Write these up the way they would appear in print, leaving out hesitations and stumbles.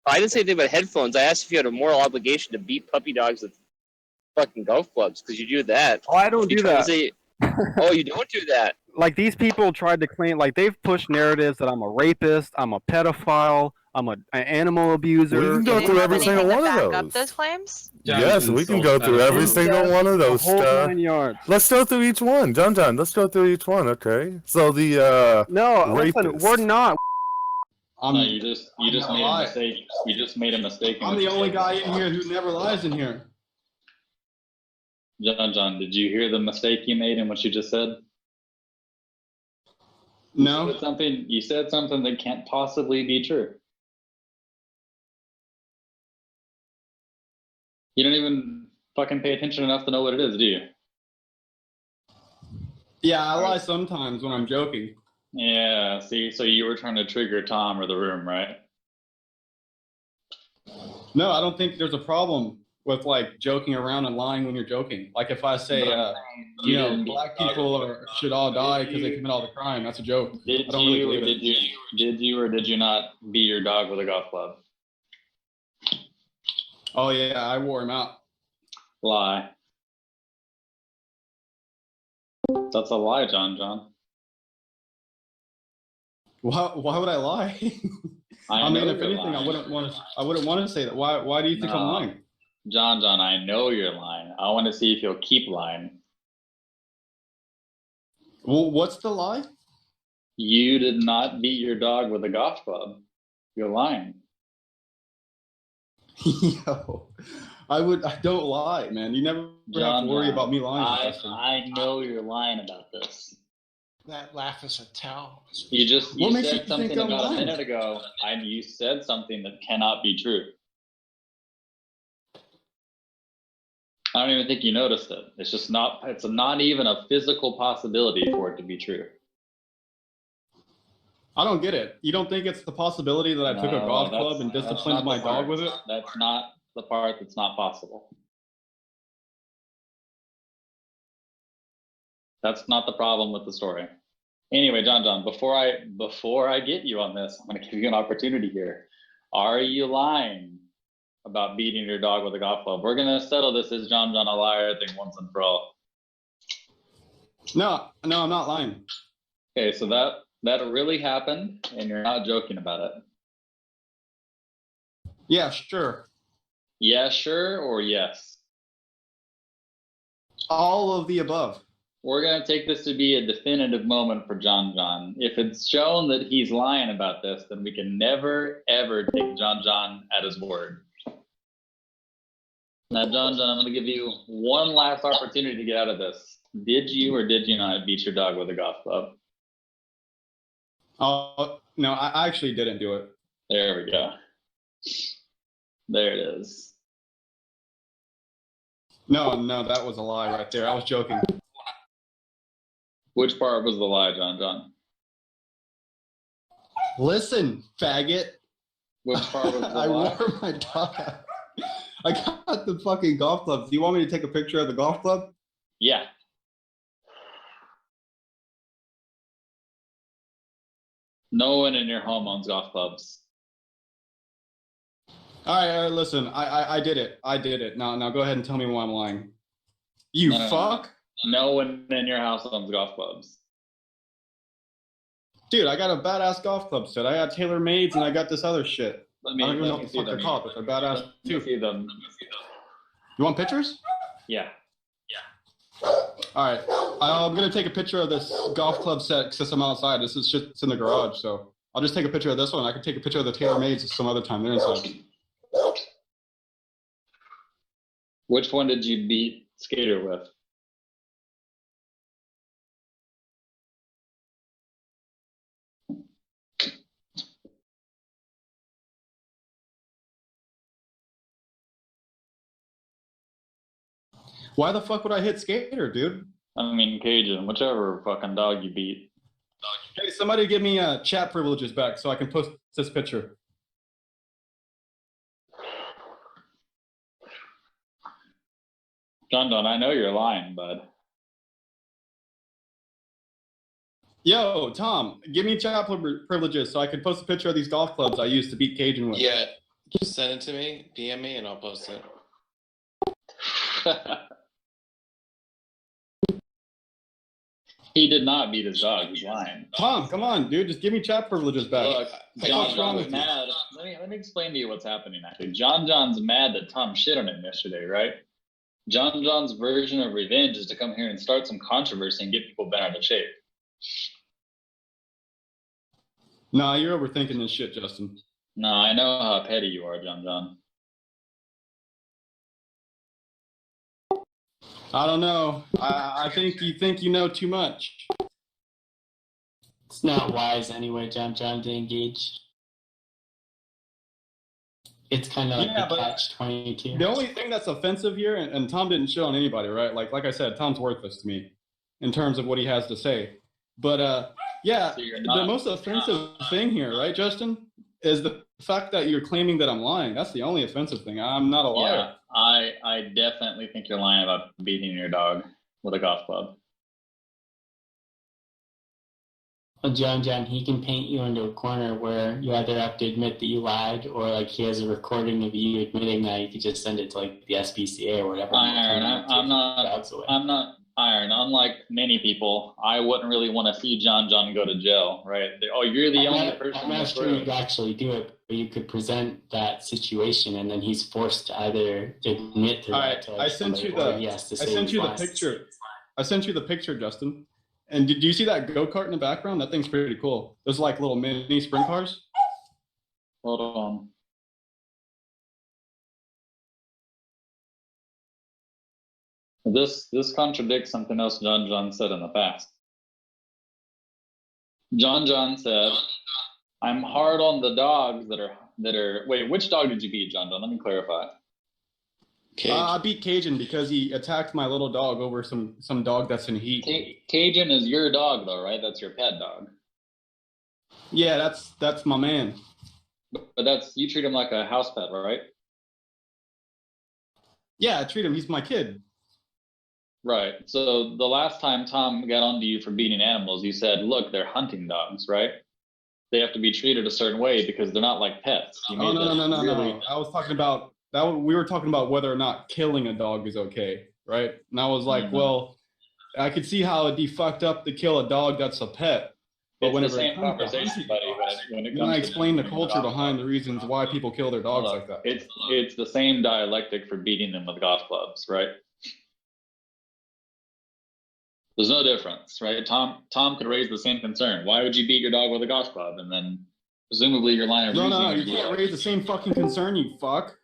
I didn't say anything about headphones. I asked if you had a moral obligation to beat puppy dogs with fucking golf clubs because you do that. Oh, I don't do that. Oh, you don't do that. Like, these people tried to claim, like, they've pushed narratives that I'm a rapist, I'm a pedophile, I'm an animal abuser. We can go Do you through have every single anything to one of back up those. those claims? Yes, we can go through every single one of those. The whole 9 yards. Let's go through each one, Jonjon. Let's go through each one, okay? So the No, listen, rapist. we're not. No, you just made a mistake. You just made a mistake. I'm the only guy in here who never lies in here. Jonjon, did you hear the mistake you made in what you just said? No. You said something that can't possibly be true. You don't even fucking pay attention enough to know what it is, do you? Yeah, I lie sometimes when I'm joking. Yeah, see, so you were trying to trigger Tom or the room, right? No, I don't think there's a problem with like joking around and lying when you're joking. Like if I say, black people should all die because they commit all the crime, that's a joke. Did you or did you not beat your dog with a golf club? Oh yeah, I wore him out. Lie. That's a lie, Jonjon. Why would I lie? I mean, if anything, I wouldn't want to say that. Why do you think I'm lying? Jonjon, I know you're lying. I want to see if you'll keep lying. Well, what's the lie? You did not beat your dog with a golf club. You're lying. Yo, I don't lie, man. You never have to worry about me lying. I know you're lying about this. That laugh is a tell. You said something about a minute ago, and you said something that cannot be true. I don't even think you noticed it. It's not even a physical possibility for it to be true. I don't get it. You don't think it's the possibility that I took a golf club and disciplined my dog with it? That's not the part that's not possible. That's not the problem with the story. Anyway, Jonjon, before I get you on this, I'm going to give you an opportunity here. Are you lying about beating your dog with a golf club? We're going to settle this as Jonjon a liar thing once and for all. No, I'm not lying. Okay, so that really happened, and you're not joking about it. Yeah, sure. Yeah, sure, or yes? All of the above. We're going to take this to be a definitive moment for Jonjon. If it's shown that he's lying about this, then we can never, ever take Jonjon at his word. Now, Jonjon, I'm going to give you one last opportunity to get out of this. Did you or did you not beat your dog with a golf club? Oh, no, I actually didn't do it. There we go. There it is. No, that was a lie right there. I was joking. Which part was the lie, Jonjon? Listen, faggot. Which part was the lie? I wore my dog out. I got the fucking golf clubs. Do you want me to take a picture of the golf club? Yeah. No one in your home owns golf clubs. All right, listen. I did it. I did it. Now go ahead and tell me why I'm lying. You fuck? No one in your house owns golf clubs. Dude, I got a badass golf club set. I got TaylorMades and I got this other shit. I don't even know what the fuck they're called, but they're badass too. Let me see them. You want pictures? Yeah. All right. I'm going to take a picture of this golf club set since I'm outside. This is shit's in the garage, so I'll just take a picture of this one. I can take a picture of the TaylorMades some other time. They're inside. Which one did you beat Skater with? Why the fuck would I hit Skater, dude? I mean, Cajun, whichever fucking dog you beat. Hey, somebody give me chat privileges back so I can post this picture. Jonjon, I know you're lying, bud. Yo, Tom, give me chat privileges so I can post a picture of these golf clubs I used to beat Cajun with. Yeah, Just send it to me, PM me, and I'll post it. He did not beat his dog. He's lying. Tom, come on, dude. Just give me chat privileges back. Look, What's wrong Jonjon's with you? mad. Let me explain to you what's happening. Actually, Jonjon's mad that Tom shit on him yesterday, right? Jonjon's version of revenge is to come here and start some controversy and get people bent out of shape. Nah, you're overthinking this shit, Justin. No, I know how petty you are, Jonjon. I don't know. I think you know too much. It's not wise anyway, John to engage. It's kind of like Yeah, the but catch-22. The only thing that's offensive here, and Tom didn't shit on anybody, right? Like I said, Tom's worthless to me in terms of what he has to say. But yeah, So you're the not- most offensive thing here, right, Justin, is the fact that you're claiming that I'm lying. That's the only offensive thing. I'm not a liar. Yeah, I definitely think you're lying about beating your dog with a golf club. Well, John, he can paint you into a corner where you either have to admit that you lied, or like he has a recording of you admitting that. You could just send it to like the SPCA or whatever. Iron, I'm not Iron. Unlike many people, I wouldn't really want to see Jonjon go to jail, right? Oh, you're the only person. I'm not sure you could actually do it, but you could present that situation, and then he's forced to either admit to All that. right, To I sent somebody, you or the he has to I say sent he's you the lying. picture. I sent you the picture, Justin. And do you see that go-kart in the background? That thing's pretty cool. Those like little mini sprint cars. Hold on. This contradicts something else Jonjon said in the past. Jonjon said, "I'm hard on the dogs that are." Wait, which dog did you beat, Jonjon? Let me clarify. I beat Cajun because he attacked my little dog over some dog that's in heat. Cajun is your dog, though, right? That's your pet dog. Yeah, that's my man. But that's, you treat him like a house pet, right? Yeah, I treat him. He's my kid. Right. So the last time Tom got onto you for beating animals, you said, "Look, they're hunting dogs, right? They have to be treated a certain way because they're not like pets." You Oh made this no. really- I was talking about that. We were talking about whether or not killing a dog is okay, right? And I was like, well, I could see how it'd be fucked up to kill a dog that's a pet. But It's whenever the it same comes to conversation, hunting buddy. dogs, When it then comes I to explain the beating culture golf behind clubs. the reasons why people kill their dogs like that. It's the same dialectic for beating them with golf clubs, right? There's no difference, right? Tom could raise the same concern. Why would you beat your dog with a golf club? And then presumably your line of No, reasoning you would be can't like, raise the same fucking concern, you fuck.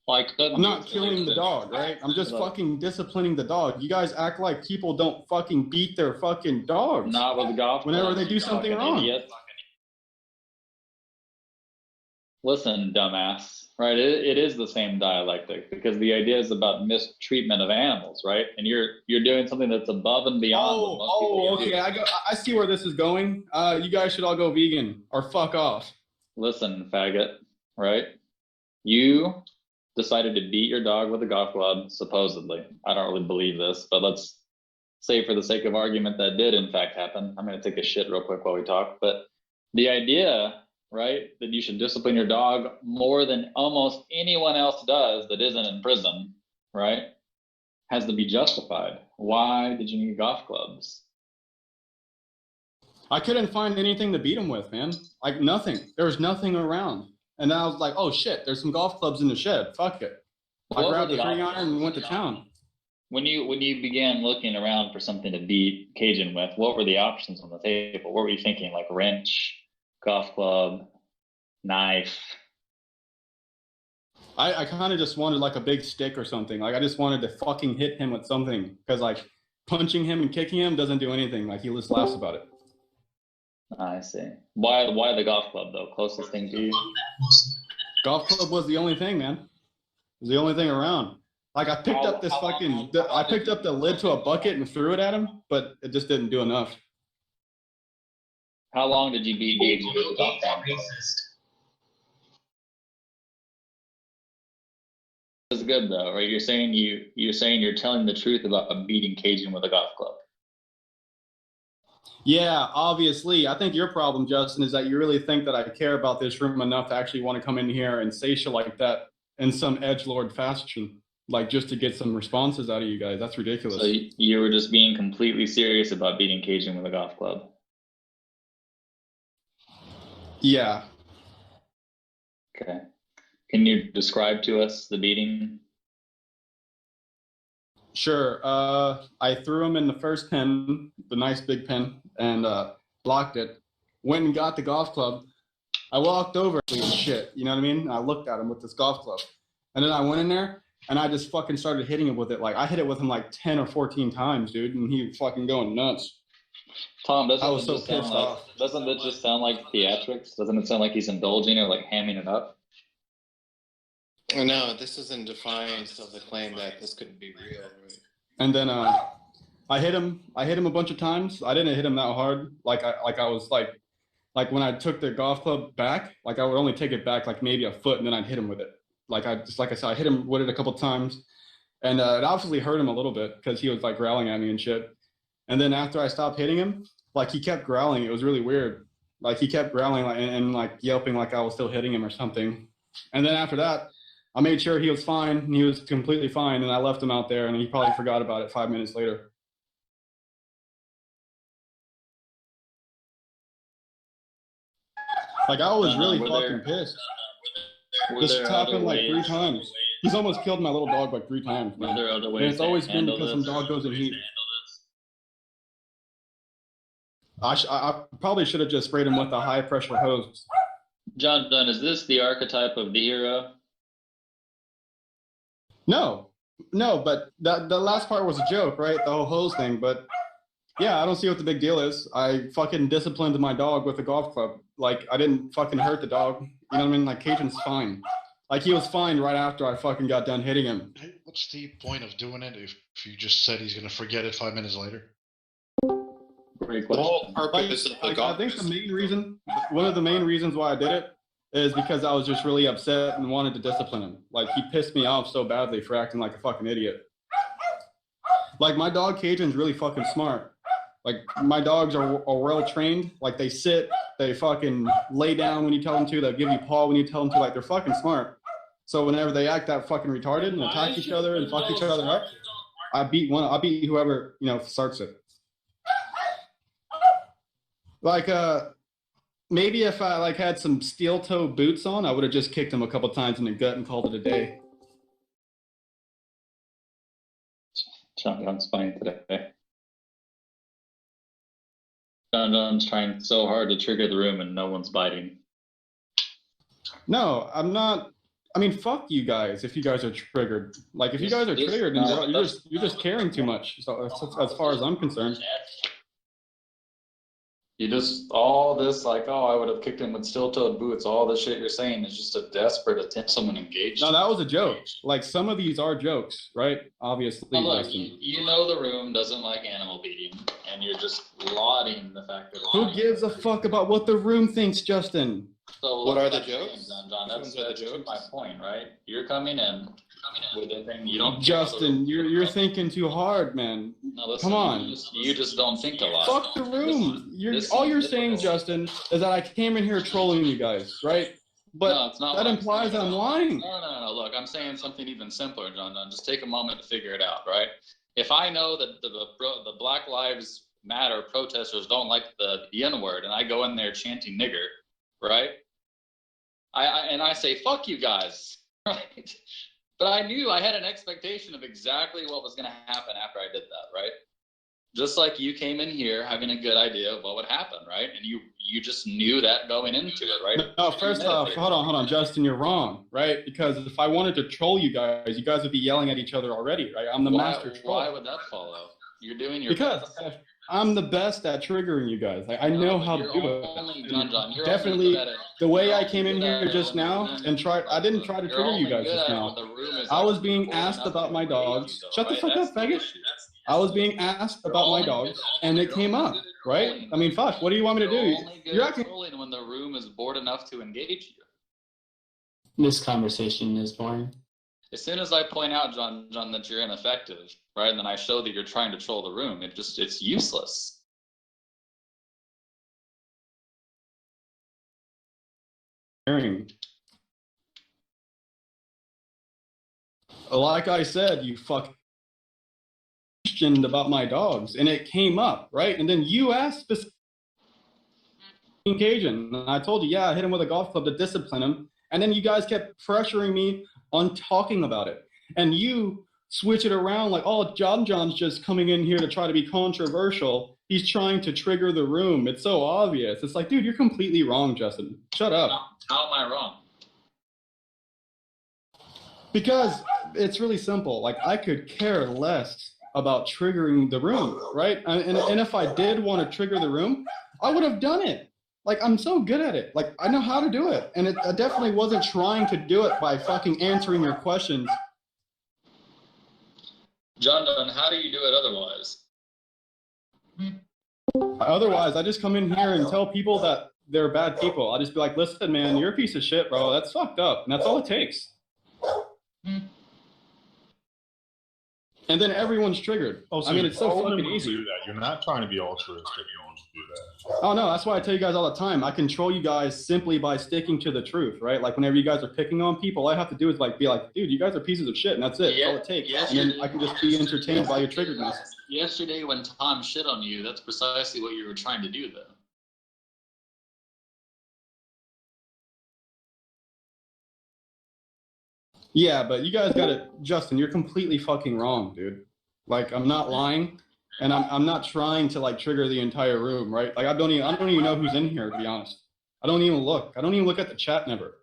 "Well, I couldn't I'm not do it." killing the dog, right? I'm just Look. fucking disciplining the dog. You guys act like people don't fucking beat their fucking dogs. Not with a golf Whenever club, they do you something fucking wrong. idiot. Listen, dumbass, right? It is the same dialectic because the idea is about mistreatment of animals, right? And you're doing something that's above and beyond what most people do. Okay. I see where this is going. You guys should all go vegan or fuck off. Listen, faggot, right? You decided to beat your dog with a golf club, supposedly. I don't really believe this, but let's say for the sake of argument that did in fact happen. I'm going to take a shit real quick while we talk. But the idea, right, that you should discipline your dog more than almost anyone else does that isn't in prison, right, has to be justified. Why did you need golf clubs? I couldn't find anything to beat him with, man. Like nothing. There was nothing around. And then I was like, oh shit, there's some golf clubs in the shed. Fuck it. I What grabbed were the the 3-iron and went to town. When you began looking around for something to beat Cajun with, what were the options on the table? What were you thinking? Like wrench, golf club, knife? I kind of just wanted like a big stick or something. Like I just wanted to fucking hit him with something. Because like punching him and kicking him doesn't do anything. Like he just laughs about it. I see. Why the golf club though? Closest thing to you? Golf club was the only thing, man. It was the only thing around. Like I picked up this fucking, I picked up the lid to a bucket and threw it at him, but it just didn't do enough. How long did you beat Cajun with the golf club? It's good though, right? You're saying you're telling the truth about beating Cajun with a golf club. Yeah, obviously. I think your problem, Justin, is that you really think that I care about this room enough to actually want to come in here and say shit like that in some edgelord fashion, like just to get some responses out of you guys. That's ridiculous. So you were just being completely serious about beating Cajun with a golf club. Yeah. Okay. Can you describe to us the beating? Sure. I threw him in the first pin, the nice big pin, and blocked it. Went and got the golf club. I walked over and shit, you know what I mean? I looked at him with this golf club. And then I went in there and I just fucking started hitting him with it. Like I hit it with him like 10 or 14 times, dude, and he was fucking going nuts. Tom, I was so pissed off. Doesn't it just sound like theatrics? Doesn't it sound like he's indulging or like hamming it up? No, this is in defiance of the claim that this couldn't be real. Right? And then I hit him a bunch of times. I didn't hit him that hard. Like when I took the golf club back, like I would only take it back like maybe a foot and then I'd hit him with it. Like I said, I hit him with it a couple times, and it obviously hurt him a little bit because he was like growling at me and shit. And then after I stopped hitting him, like he kept growling. It was really weird. Like he kept growling like, and like yelping like I was still hitting him or something. And then after that, I made sure he was fine. And he was completely fine, and I left him out there, and he probably forgot about it 5 minutes later. Like I was really fucking pissed. This happened like 3 times. He's almost killed my little dog like 3 times. Man. Were there other And ways it's always to been handle because some this? dog goes in heat. I probably should have just sprayed him with a high pressure hose. Jonjon, is this the archetype of the hero? No, but the last part was a joke, right? The whole hose thing. But yeah, I don't see what the big deal is. I fucking disciplined my dog with a golf club. Like I didn't fucking hurt the dog. You know what I mean? Like Cajun's fine. Like he was fine right after I fucking got done hitting him. Hey, what's the point of doing it if you just said he's gonna forget it 5 minutes later? Great The question. whole purpose of the I golf think the main reason, one of the main reasons why I did it is because I was just really upset and wanted to discipline him. Like he pissed me off so badly for acting like a fucking idiot. Like my dog Cajun's really fucking smart. Like my dogs are well trained. Like they sit, they fucking lay down when you tell them to. They'll give you paw when you tell them to. Like they're fucking smart. So whenever they act that fucking retarded and attack each other and fuck each other up, I beat whoever starts it. Like maybe if I like had some steel toe boots on, I would have just kicked him a couple times in the gut and called it a day. Jonjon's funny today. Jonjon's trying so hard to trigger the room and no one's biting. No, I'm not. I mean, fuck you guys if you guys are triggered. Like if you guys are triggered, then you're just caring too much. So as far as I'm concerned. You just, all this like, oh, I would have kicked him with steel-toed boots. All this shit you're saying is just a desperate attempt someone engaged. No, that was a joke. Like some of these are jokes, right? Obviously. Well, look, you know the room doesn't like animal beating, and you're just lauding the fact that. Who gives a fuck about what the room thinks, Justin? So What are the that's jokes? John, Which ones are the jokes? my point, right? You're coming in with a thing you don't. Justin, you're thinking too hard, man. No, listen, Come on. You just don't think a lot. Fuck the room. Listen, All you're this saying, is- Justin, is that I came in here trolling you guys, right? But No, it's not that what I'm implies saying. I'm lying. No. Look, I'm saying something even simpler, John. Just take a moment to figure it out, right? If I know that the Black Lives Matter protesters don't like the N-word, and I go in there chanting nigger, right? I say, fuck you guys, right? But I knew I had an expectation of exactly what was going to happen after I did that, right? Just like you came in here having a good idea of what would happen, right? And you just knew that going into it, right? No, first off, hold on, Justin, you're wrong, right? Because if I wanted to troll you guys would be yelling at each other already, right? I'm the master troll. Why would that follow? You're doing your Because best. I'm the best at triggering you guys. I know how to do it. John, you're Definitely, only good at it. the way You're I only came in good at here it just when the now room and is- I didn't try to You're trigger you only guys good just at it now. when the room is I was like being full asked enough about to my engage dogs. you, though, Shut the right? fuck That's up, the faggot. issue. I was being asked about my dogs, and it came up, right? I mean, fuck, what do you want me to You're do? only good You're at acting. trolling when the room is bored enough to engage you. This conversation is boring. As soon as I point out, John, that you're ineffective, right, and then I show that you're trying to troll the room, it's useless. hearing. Like I said, you fucking questioned about my dogs, and it came up, right? And then you asked specifically Cajun, and I told you, yeah, I hit him with a golf club to discipline him, and then you guys kept pressuring me on talking about it, and you switch it around like, oh, Jonjon's just coming in here to try to be controversial. He's trying to trigger the room. It's so obvious. It's like, dude, you're completely wrong, Justin. Shut up. How am I wrong? Because it's really simple. Like, I could care less about triggering the room, right? And if I did want to trigger the room, I would have done it. Like, I'm so good at it. Like, I know how to do it. And I definitely wasn't trying to do it by fucking answering your questions. Jonjon, how do you do it otherwise? Otherwise, I just come in here and tell people that they're bad people. I'll just be like, listen, man, you're a piece of shit, bro. That's fucked up. And that's all it takes. And then everyone's triggered. Oh, so I mean, it's so fucking you easy. do that. You're not trying to be altruistic. You want to do that. Oh, no, that's why I tell you guys all the time. I control you guys simply by sticking to the truth, right? Like, whenever you guys are picking on people, all I have to do is, like, be like, dude, you guys are pieces of shit, and that's it. That's all it takes. And then I can just be entertained by your triggeredness. Yesterday when Tom shit on you, that's precisely what you were trying to do, though. Yeah, but you guys got it. Justin, you're completely fucking wrong, dude. Like, I'm not lying. And I'm not trying to like trigger the entire room, right? Like I don't even know who's in here, to be honest. I don't even look. I don't even look at the chat never.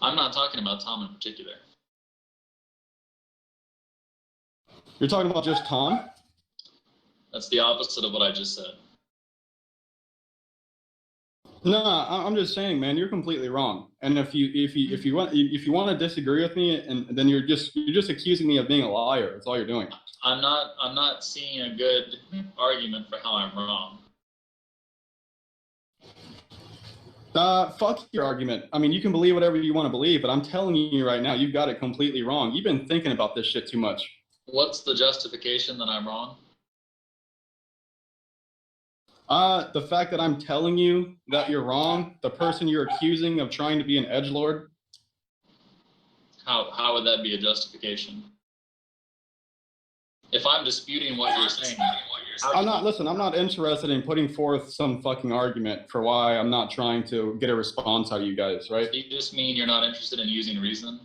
I'm not talking about Tom in particular. You're talking about just Tom? That's the opposite of what I just said. No, I'm just saying, man, you're completely wrong. And if you want to disagree with me, and then you're just accusing me of being a liar. That's all you're doing. I'm not seeing a good argument for how I'm wrong. Fuck your argument. I mean, you can believe whatever you want to believe, but I'm telling you right now, you've got it completely wrong. You've been thinking about this shit too much. What's the justification that I'm wrong? The fact that I'm telling you that you're wrong, the person you're accusing of trying to be an edgelord. How would that be a justification? If I'm disputing what you're saying, I'm not interested in putting forth some fucking argument for why I'm not trying to get a response out of you guys, right? You just mean you're not interested in using reason?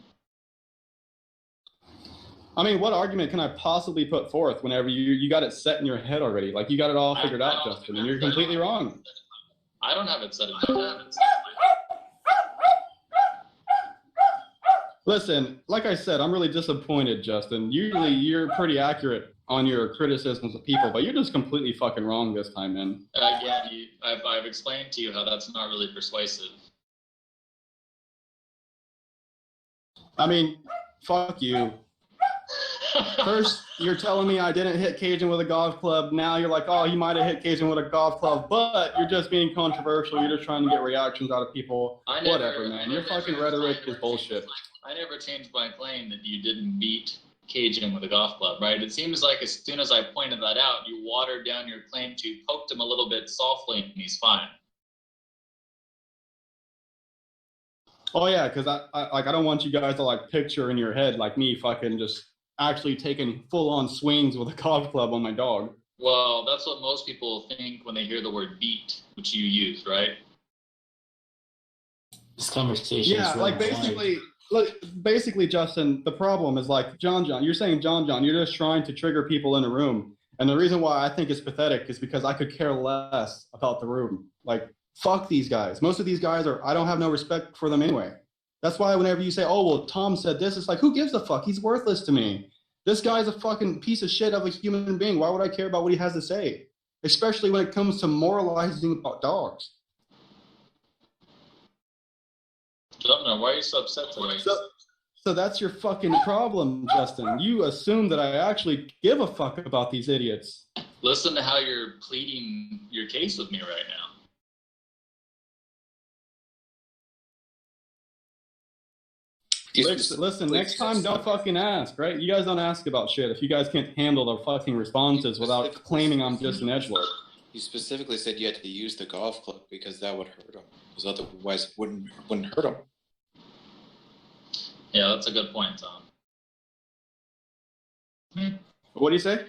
I mean, what argument can I possibly put forth whenever you got it set in your head already? Like, you got it all figured out, Justin, and you're completely wrong. I don't have it set in my head. Listen, like I said, I'm really disappointed, Justin. Usually you're pretty accurate on your criticisms of people, but you're just completely fucking wrong this time, man. Again, I've explained to you how that's not really persuasive. I mean, fuck you. First, you're telling me I didn't hit Cajun with a golf club. Now you're like, oh, you might have hit Cajun with a golf club, but you're just being controversial. You're just trying to get reactions out of people. Whatever, man. Your fucking rhetoric is bullshit. I never changed my claim that you didn't beat Cajun with a golf club, right? It seems like as soon as I pointed that out, you watered down your claim to poked him a little bit softly and he's fine. Oh, yeah, because I don't want you guys to, like, picture in your head, like, me fucking just actually taking full-on swings with a golf club on my dog. Well, that's what most people think when they hear the word beat, which you use, right? This conversation is really basically, Justin, the problem is like, Jonjon, you're saying, Jonjon, you're just trying to trigger people in a room. And the reason why I think it's pathetic is because I could care less about the room. Like, fuck these guys. Most of these guys I don't have no respect for them anyway. That's why whenever you say, oh, well, Tom said this, it's like, who gives a fuck? He's worthless to me. This guy's a fucking piece of shit of a human being. Why would I care about what he has to say? Especially when it comes to moralizing about dogs. Jonjon, why are you so upset today? So that's your fucking problem, Justin. You assume that I actually give a fuck about these idiots. Listen to how you're pleading your case with me right now. Listen, next time don't fucking ask, right? You guys don't ask about shit if you guys can't handle the fucking responses without claiming I'm just an edgelord. You specifically said you had to use the golf club because that would hurt him. Because otherwise, it wouldn't hurt him. Yeah, that's a good point, Tom. What do you say?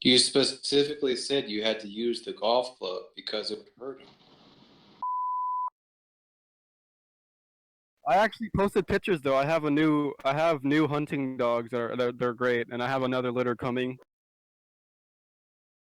You specifically said you had to use the golf club because it would hurt him. I actually posted pictures though. I have new hunting dogs that are they're great, and I have another litter coming.